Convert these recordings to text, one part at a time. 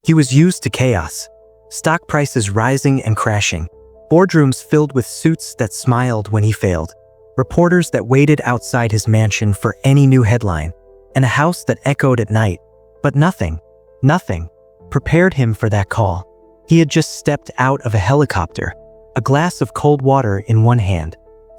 He was used to chaos. Stock prices rising and crashing. Boardrooms filled with suits that smiled when he failed. Reporters that waited outside his mansion for any new headline. And a house that echoed at night. But nothing prepared him for that call. He had just stepped out of a helicopter, a glass of cold water in one hand,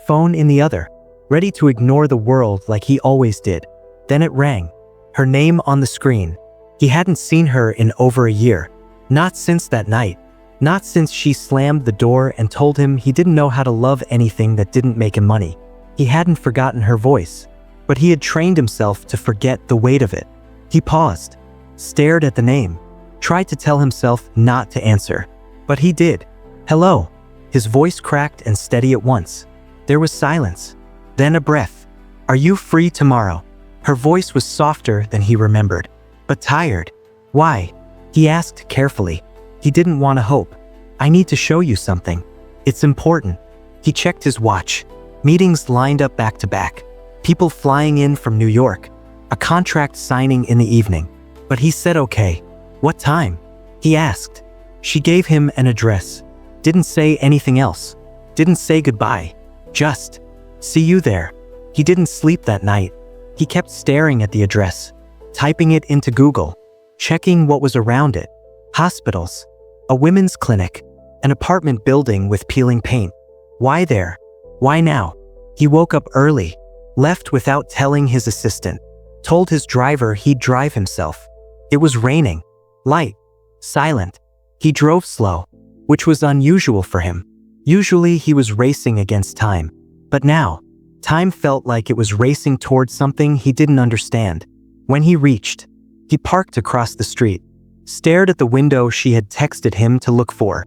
phone in the other, ready to ignore the world like he always did. Then it rang. Her name on the screen. He hadn't seen her in over a year. Not since that night. Not since she slammed the door and told him he didn't know how to love anything that didn't make him money. He hadn't forgotten her voice, but he had trained himself to forget the weight of it. He paused, stared at the name, tried to tell himself not to answer. But he did. Hello. His voice cracked and steady at once. There was silence. Then a breath. Are you free tomorrow? Her voice was softer than he remembered, but tired. Why? He asked carefully. He didn't want to hope. I need to show you something. It's important. He checked his watch. Meetings lined up back to back. People flying in from New York. A contract signing in the evening. But he said okay. What time? He asked. She gave him an address. Didn't say anything else. Didn't say goodbye. Just, see you there. He didn't sleep that night. He kept staring at the address, typing it into Google, checking what was around it. Hospitals, a women's clinic, an apartment building with peeling paint. Why there? Why now? He woke up early, left without telling his assistant, told his driver he'd drive himself. It was raining, light, silent. He drove slow, which was unusual for him. Usually he was racing against time, but now, time felt like it was racing towards something he didn't understand. When he reached, he parked across the street, stared at the window she had texted him to look for.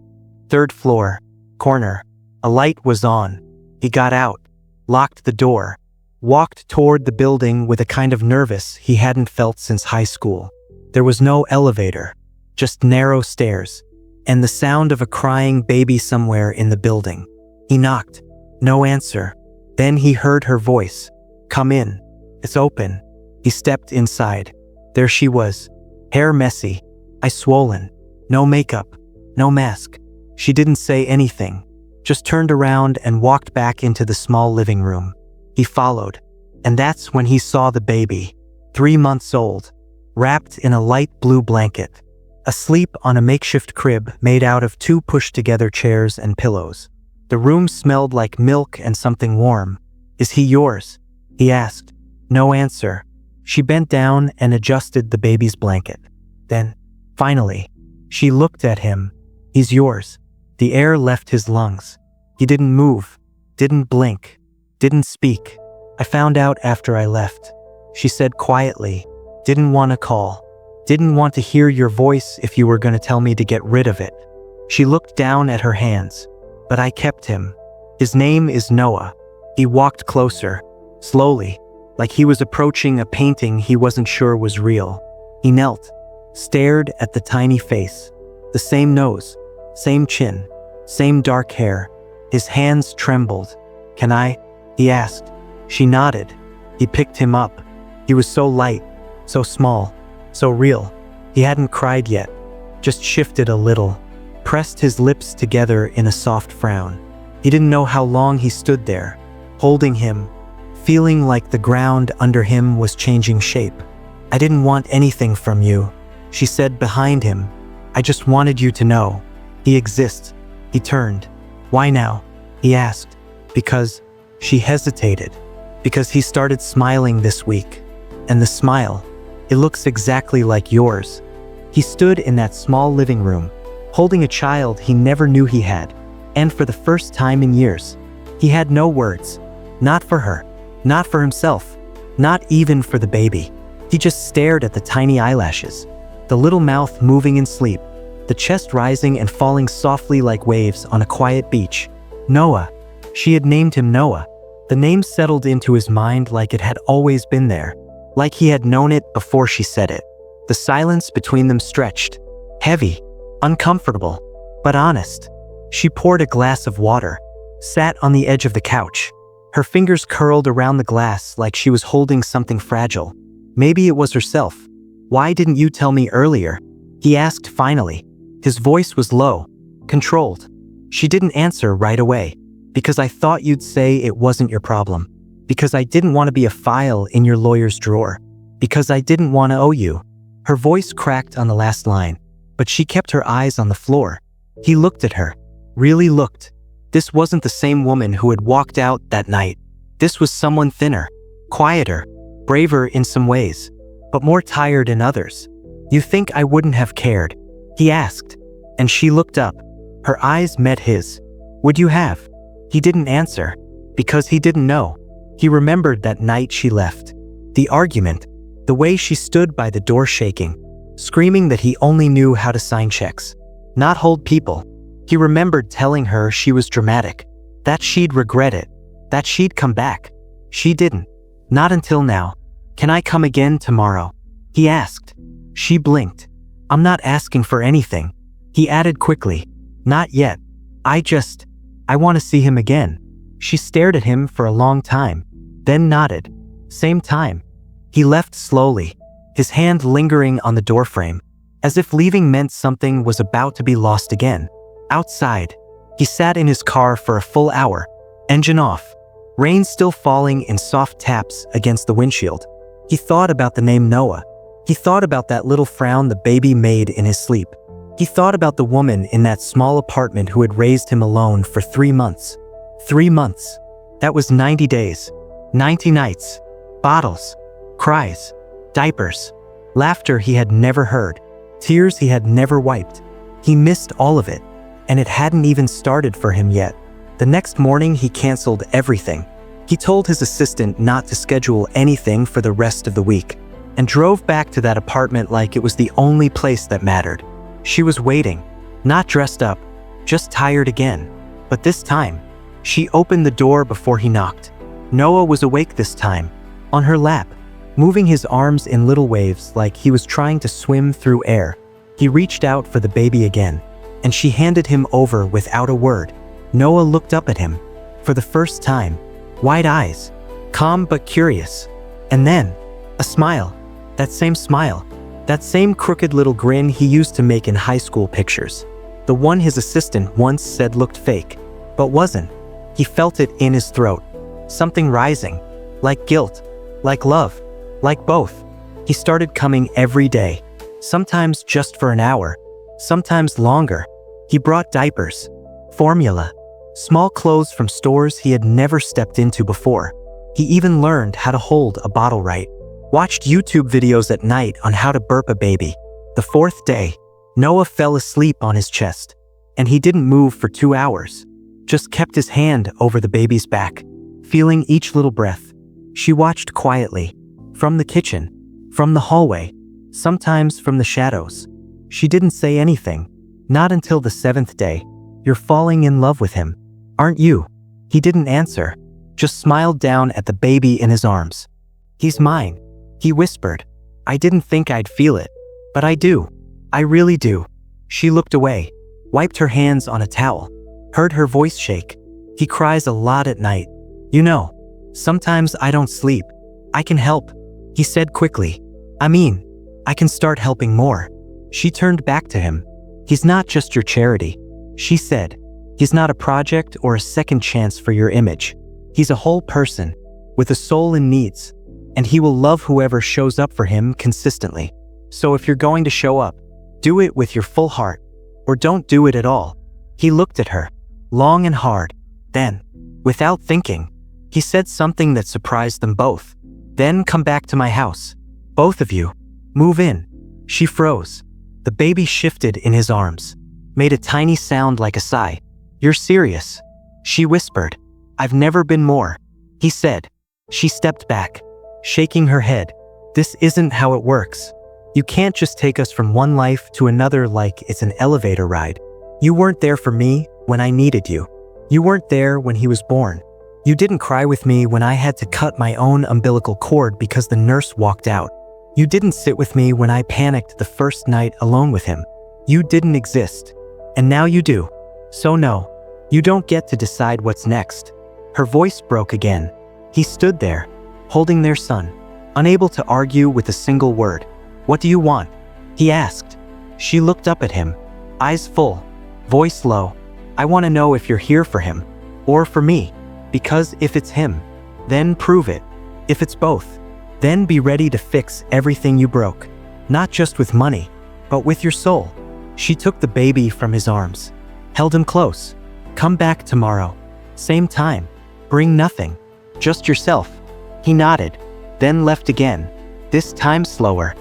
3rd floor, corner. A light was on. He got out, locked the door, walked toward the building with a kind of nervous he hadn't felt since high school. There was no elevator, just narrow stairs, and the sound of a crying baby somewhere in the building. He knocked. No answer. Then he heard her voice. Come in. It's open. He stepped inside. There she was. Hair messy. Eyes swollen. No makeup. No mask. She didn't say anything. Just turned around and walked back into the small living room. He followed. And that's when he saw the baby. 3 months old. Wrapped in a light blue blanket. Asleep on a makeshift crib made out of 2 pushed-together chairs and pillows. The room smelled like milk and something warm. Is he yours? He asked. No answer. She bent down and adjusted the baby's blanket. Then, finally, she looked at him. He's yours. The air left his lungs. He didn't move, didn't blink, didn't speak. I found out after I left. She said quietly. Didn't want to call. Didn't want to hear your voice if you were going to tell me to get rid of it. She looked down at her hands. But I kept him. His name is Noah. He walked closer, slowly, like he was approaching a painting he wasn't sure was real. He knelt, stared at the tiny face. The same nose, same chin, same dark hair. His hands trembled. Can I? He asked. She nodded. He picked him up. He was so light, so small, so real. He hadn't cried yet, just shifted a little. Pressed his lips together in a soft frown. He didn't know how long he stood there, holding him, feeling like the ground under him was changing shape. I didn't want anything from you, she said behind him. I just wanted you to know. He exists. He turned. Why now? He asked. Because, she hesitated. Because he started smiling this week. And the smile, it looks exactly like yours. He stood in that small living room, holding a child he never knew he had, and for the first time in years, he had no words. Not for her, not for himself, not even for the baby. He just stared at the tiny eyelashes, the little mouth moving in sleep, the chest rising and falling softly like waves on a quiet beach. Noah. She had named him Noah. The name settled into his mind like it had always been there, like he had known it before she said it. The silence between them stretched, heavy, uncomfortable, but honest. She poured a glass of water, sat on the edge of the couch. Her fingers curled around the glass like she was holding something fragile. Maybe it was herself. Why didn't you tell me earlier? He asked finally. His voice was low, controlled. She didn't answer right away. Because I thought you'd say it wasn't your problem. Because I didn't want to be a file in your lawyer's drawer. Because I didn't want to owe you. Her voice cracked on the last line, but she kept her eyes on the floor. He looked at her. Really looked. This wasn't the same woman who had walked out that night. This was someone thinner, quieter, braver in some ways, but more tired in others. You think I wouldn't have cared? He asked, and she looked up. Her eyes met his. Would you have? He didn't answer, because he didn't know. He remembered that night she left. The argument, the way she stood by the door shaking, screaming that he only knew how to sign checks, not hold people. He remembered telling her she was dramatic, that she'd regret it, that she'd come back. She didn't. Not until now. Can I come again tomorrow? He asked. She blinked. I'm not asking for anything. He added quickly. Not yet. I want to see him again. She stared at him for a long time, then nodded. Same time. He left slowly, his hand lingering on the doorframe, as if leaving meant something was about to be lost again. Outside, he sat in his car for a full hour, engine off, rain still falling in soft taps against the windshield. He thought about the name Noah. He thought about that little frown the baby made in his sleep. He thought about the woman in that small apartment who had raised him alone for 3 months. 3 months. That was 90 days. 90 nights. Bottles. Cries. Diapers. Laughter he had never heard. Tears he had never wiped. He missed all of it, and it hadn't even started for him yet. The next morning he canceled everything. He told his assistant not to schedule anything for the rest of the week, and drove back to that apartment like it was the only place that mattered. She was waiting, not dressed up, just tired again. But this time, she opened the door before he knocked. Noah was awake this time, on her lap, moving his arms in little waves like he was trying to swim through air. He reached out for the baby again, and she handed him over without a word. Noah looked up at him, for the first time, wide eyes, calm but curious. And then, a smile, that same smile. That same crooked little grin he used to make in high school pictures. The one his assistant once said looked fake, but wasn't. He felt it in his throat. Something rising, like guilt, like love, like both. He started coming every day, sometimes just for an hour, sometimes longer. He brought diapers, formula, small clothes from stores he had never stepped into before. He even learned how to hold a bottle right. Watched YouTube videos at night on how to burp a baby. The 4th day, Noah fell asleep on his chest, and he didn't move for 2 hours, just kept his hand over the baby's back, feeling each little breath. She watched quietly, from the kitchen, from the hallway, sometimes from the shadows. She didn't say anything, not until the 7th day. You're falling in love with him, aren't you? He didn't answer, just smiled down at the baby in his arms. He's mine. He whispered. I didn't think I'd feel it, but I do. I really do. She looked away, wiped her hands on a towel, heard her voice shake. He cries a lot at night. You know, sometimes I don't sleep. I can help, he said quickly. I can start helping more. She turned back to him. He's not just your charity, she said. He's not a project or a second chance for your image. He's a whole person, with a soul and needs. And he will love whoever shows up for him consistently. So if you're going to show up, do it with your full heart, or don't do it at all. He looked at her, long and hard. Then, without thinking, he said something that surprised them both. Then come back to my house. Both of you. Move in. She froze. The baby shifted in his arms, made a tiny sound like a sigh. You're serious? She whispered. I've never been more, he said. She stepped back, shaking her head. This isn't how it works. You can't just take us from one life to another like it's an elevator ride. You weren't there for me when I needed you. You weren't there when he was born. You didn't cry with me when I had to cut my own umbilical cord because the nurse walked out. You didn't sit with me when I panicked the first night alone with him. You didn't exist. And now you do. So no, you don't get to decide what's next. Her voice broke again. He stood there, holding their son, unable to argue with a single word. What do you want? He asked. She looked up at him, eyes full, voice low. I want to know if you're here for him, or for me, because if it's him, then prove it. If it's both, then be ready to fix everything you broke, not just with money, but with your soul. She took the baby from his arms, held him close. Come back tomorrow, same time, bring nothing, just yourself. He nodded, then left again, this time slower.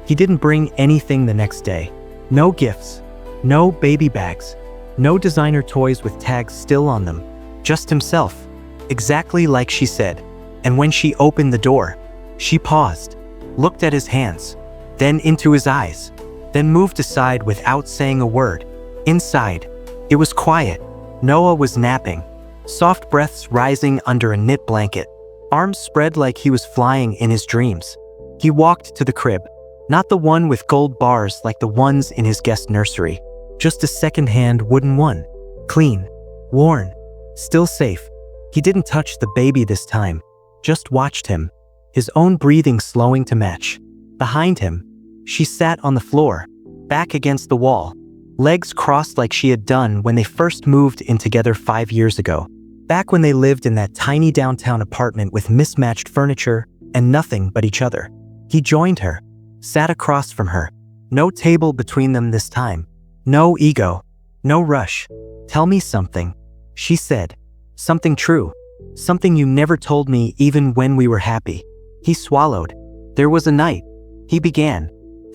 He didn't bring anything the next day. No gifts, no baby bags, no designer toys with tags still on them, just himself, exactly like she said. And when she opened the door, she paused, looked at his hands, then into his eyes, then moved aside without saying a word. Inside, it was quiet. Noah was napping, soft breaths rising under a knit blanket, arms spread like he was flying in his dreams. He walked to the crib, not the one with gold bars like the ones in his guest nursery, just a second-hand wooden one, clean, worn, still safe. He didn't touch the baby this time, just watched him, his own breathing slowing to match. Behind him, she sat on the floor, back against the wall, legs crossed like she had done when they first moved in together 5 years ago, back when they lived in that tiny downtown apartment with mismatched furniture and nothing but each other. He joined her, sat across from her, no table between them this time, no ego, no rush. Tell me something, she said, something true, something you never told me even when we were happy. He swallowed. There was a night, he began,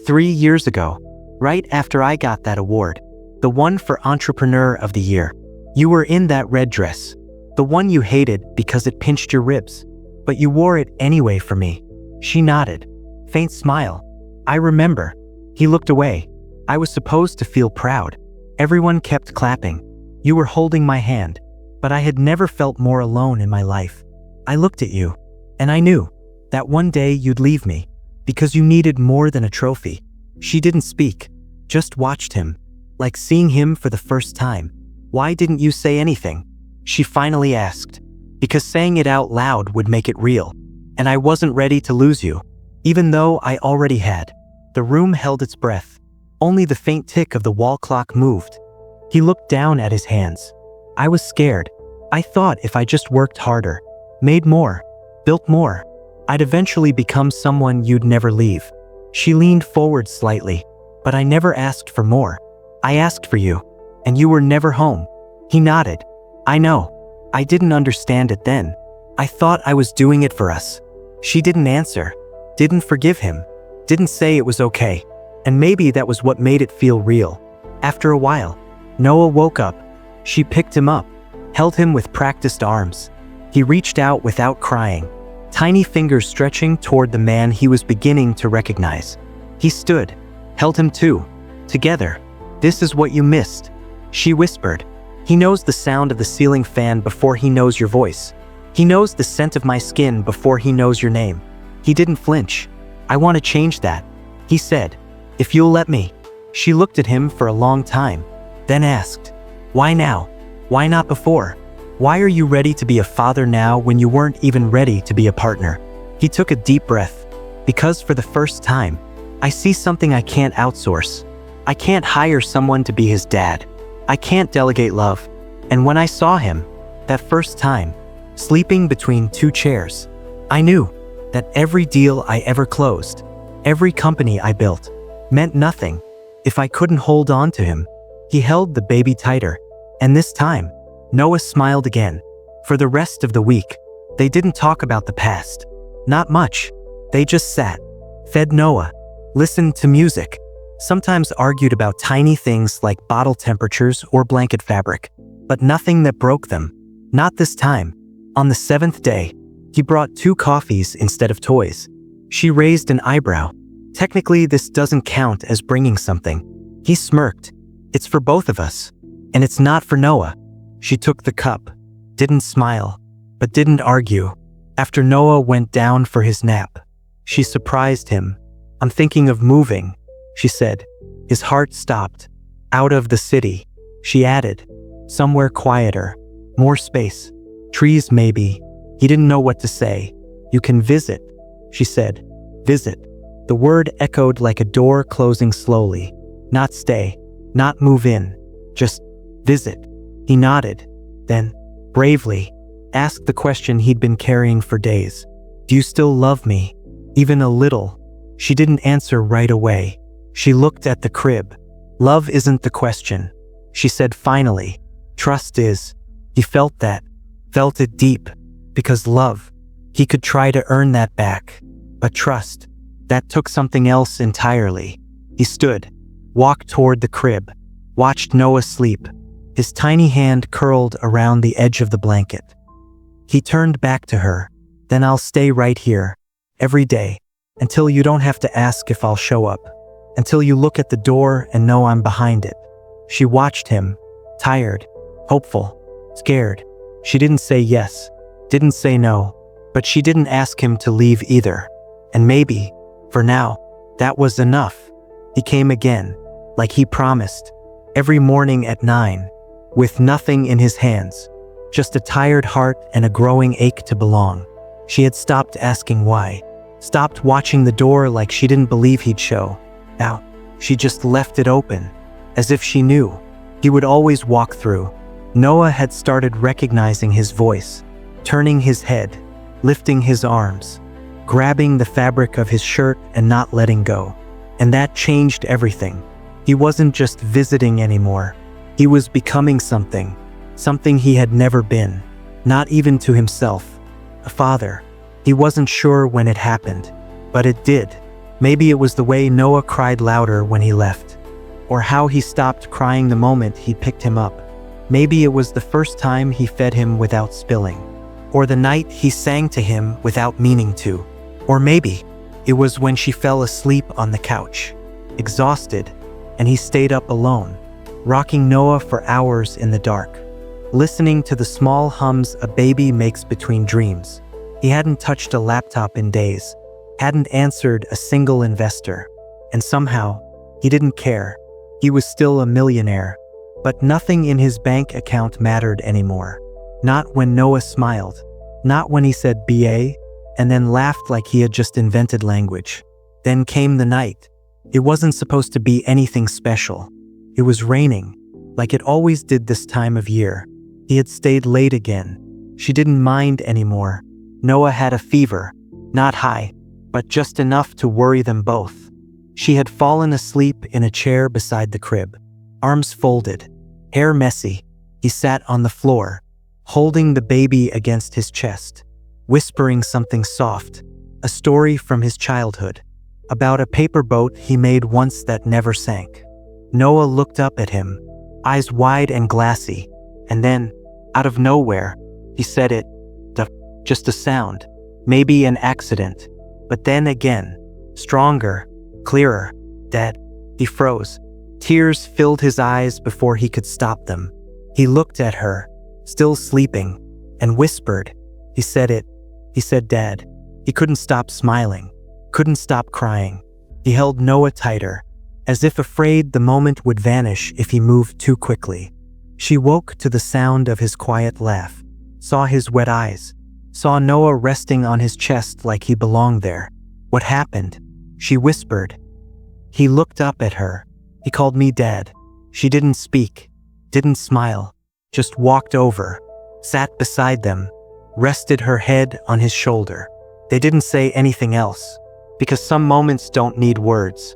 3 years ago, right after I got that award, the one for Entrepreneur of the Year. You were in that red dress, the one you hated because it pinched your ribs, but you wore it anyway for me. She nodded, faint smile. I remember. He looked away. I was supposed to feel proud. Everyone kept clapping. You were holding my hand, but I had never felt more alone in my life. I looked at you, and I knew that one day you'd leave me, because you needed more than a trophy. She didn't speak, just watched him, like seeing him for the first time. Why didn't you say anything? She finally asked. Because saying it out loud would make it real, and I wasn't ready to lose you, even though I already had. The room held its breath. Only the faint tick of the wall clock moved. He looked down at his hands. I was scared. I thought if I just worked harder, made more, built more, I'd eventually become someone you'd never leave. She leaned forward slightly, but I never asked for more. I asked for you, and you were never home. He nodded. I know. I didn't understand it then. I thought I was doing it for us. She didn't answer, didn't forgive him, didn't say it was okay. And maybe that was what made it feel real. After a while, Noah woke up. She picked him up, held him with practiced arms. He reached out without crying, tiny fingers stretching toward the man he was beginning to recognize. He stood, held him too. Together. This is what you missed, she whispered. He knows the sound of the ceiling fan before he knows your voice. He knows the scent of my skin before he knows your name. He didn't flinch. I want to change that, he said. If you'll let me. She looked at him for a long time, then asked, why now? Why not before? Why are you ready to be a father now when you weren't even ready to be a partner? He took a deep breath. Because for the first time, I see something I can't outsource. I can't hire someone to be his dad. I can't delegate love. And when I saw him, that first time, sleeping between 2 chairs, I knew that every deal I ever closed, every company I built, meant nothing if I couldn't hold on to him. He held the baby tighter, and this time, Noah smiled again. For the rest of the week, they didn't talk about the past. Not much. They just sat, fed Noah, listened to music, sometimes argued about tiny things like bottle temperatures or blanket fabric, but nothing that broke them. Not this time. On the 7th day, he brought 2 coffees instead of toys. She raised an eyebrow. Technically, this doesn't count as bringing something. He smirked. It's for both of us. And it's not for Noah. She took the cup, didn't smile, but didn't argue. After Noah went down for his nap, she surprised him. I'm thinking of moving, she said. His heart stopped. Out of the city, she added. Somewhere quieter, more space, trees maybe. He didn't know what to say. You can visit, she said. Visit. The word echoed like a door closing slowly. Not stay, not move in, just visit. He nodded, then, bravely, asked the question he'd been carrying for days. Do you still love me? Even a little? She didn't answer right away. She looked at the crib. Love isn't the question, she said finally. Trust is. He felt that, felt it deep, because love, he could try to earn that back. But trust, that took something else entirely. He stood, walked toward the crib, watched Noah sleep, his tiny hand curled around the edge of the blanket. He turned back to her. Then I'll stay right here, every day, until you don't have to ask if I'll show up, until you look at the door and know I'm behind it. She watched him, tired, hopeful, scared. She didn't say yes, didn't say no, but she didn't ask him to leave either. And maybe, for now, that was enough. He came again, like he promised, every morning at 9, with nothing in his hands, just a tired heart and a growing ache to belong. She had stopped asking why, stopped watching the door like she didn't believe he'd show. Now, she just left it open, as if she knew he would always walk through. Noah had started recognizing his voice, turning his head, lifting his arms, grabbing the fabric of his shirt and not letting go. And that changed everything. He wasn't just visiting anymore. He was becoming something he had never been, not even to himself. A father. He wasn't sure when it happened, but it did. Maybe it was the way Noah cried louder when he left, or how he stopped crying the moment he picked him up. Maybe it was the first time he fed him without spilling, or the night he sang to him without meaning to. Or maybe it was when she fell asleep on the couch, exhausted, and he stayed up alone, rocking Noah for hours in the dark, listening to the small hums a baby makes between dreams. He hadn't touched a laptop in days, hadn't answered a single investor, and somehow, he didn't care. He was still a millionaire, but nothing in his bank account mattered anymore. Not when Noah smiled, not when he said BA, and then laughed like he had just invented language. Then came the night. It wasn't supposed to be anything special. It was raining, like it always did this time of year. He had stayed late again. She didn't mind anymore. Noah had a fever, not high, but just enough to worry them both. She had fallen asleep in a chair beside the crib, arms folded, hair messy. He sat on the floor, holding the baby against his chest, whispering something soft, a story from his childhood, about a paper boat he made once that never sank. Noah looked up at him, eyes wide and glassy, and then, out of nowhere, he said it, just a sound, maybe an accident, but then again, stronger, clearer, Dad. He froze. Tears filled his eyes before he could stop them. He looked at her, still sleeping, and whispered. He said it. He said Dad. He couldn't stop smiling, couldn't stop crying. He held Noah tighter, as if afraid the moment would vanish if he moved too quickly. She woke to the sound of his quiet laugh, saw his wet eyes, saw Noah resting on his chest like he belonged there. What happened? She whispered. He looked up at her. He called me Dad. She didn't speak, didn't smile, just walked over, sat beside them, rested her head on his shoulder. They didn't say anything else, because some moments don't need words.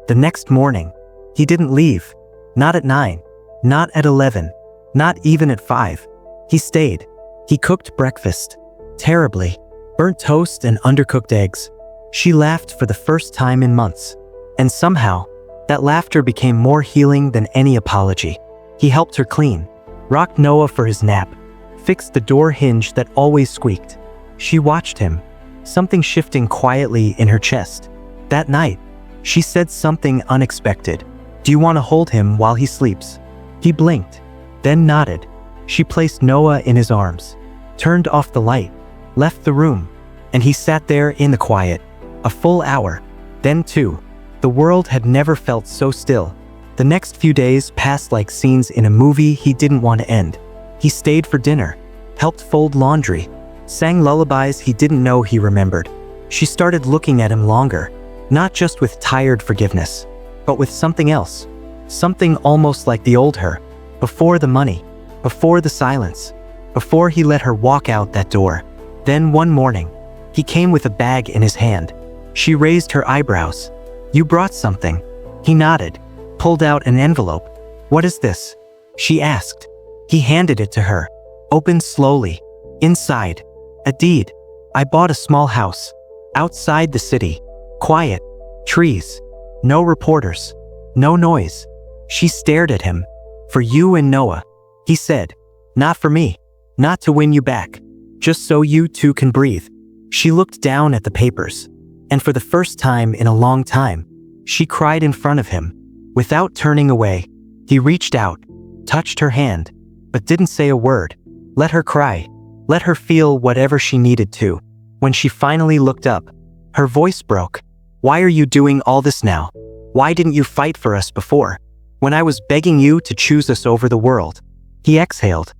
The next morning, he didn't leave. Not at 9, not at 11, not even at 5. He stayed. He cooked breakfast. Terribly. Burnt toast and undercooked eggs. She laughed for the first time in months. And somehow, that laughter became more healing than any apology. He helped her clean, rocked Noah for his nap, fixed the door hinge that always squeaked. She watched him, something shifting quietly in her chest. That night, she said something unexpected. Do you want to hold him while he sleeps? He blinked, then nodded. She placed Noah in his arms, turned off the light, left the room, and he sat there in the quiet, a full hour. Then 2. The world had never felt so still. The next few days passed like scenes in a movie he didn't want to end. He stayed for dinner, helped fold laundry, sang lullabies he didn't know he remembered. She started looking at him longer, not just with tired forgiveness, but with something else, Something almost like the old her. Before the money. Before the silence. Before he let her walk out that door. Then one morning, he came with a bag in his hand. She raised her eyebrows. "You brought something." He nodded, pulled out an envelope. "What is this?" she asked. He handed it to her. Opened slowly. Inside, a deed. "I bought a small house. Outside the city. Quiet. Trees. No reporters. No noise." She stared at him. "For you and Noah," he said. "Not for me. Not to win you back. Just so you two can breathe." She looked down at the papers. And for the first time in a long time, she cried in front of him. Without turning away, he reached out, touched her hand, but didn't say a word. Let her cry. Let her feel whatever she needed to. When she finally looked up, her voice broke. "Why are you doing all this now? Why didn't you fight for us before? When I was begging you to choose us over the world?" He exhaled.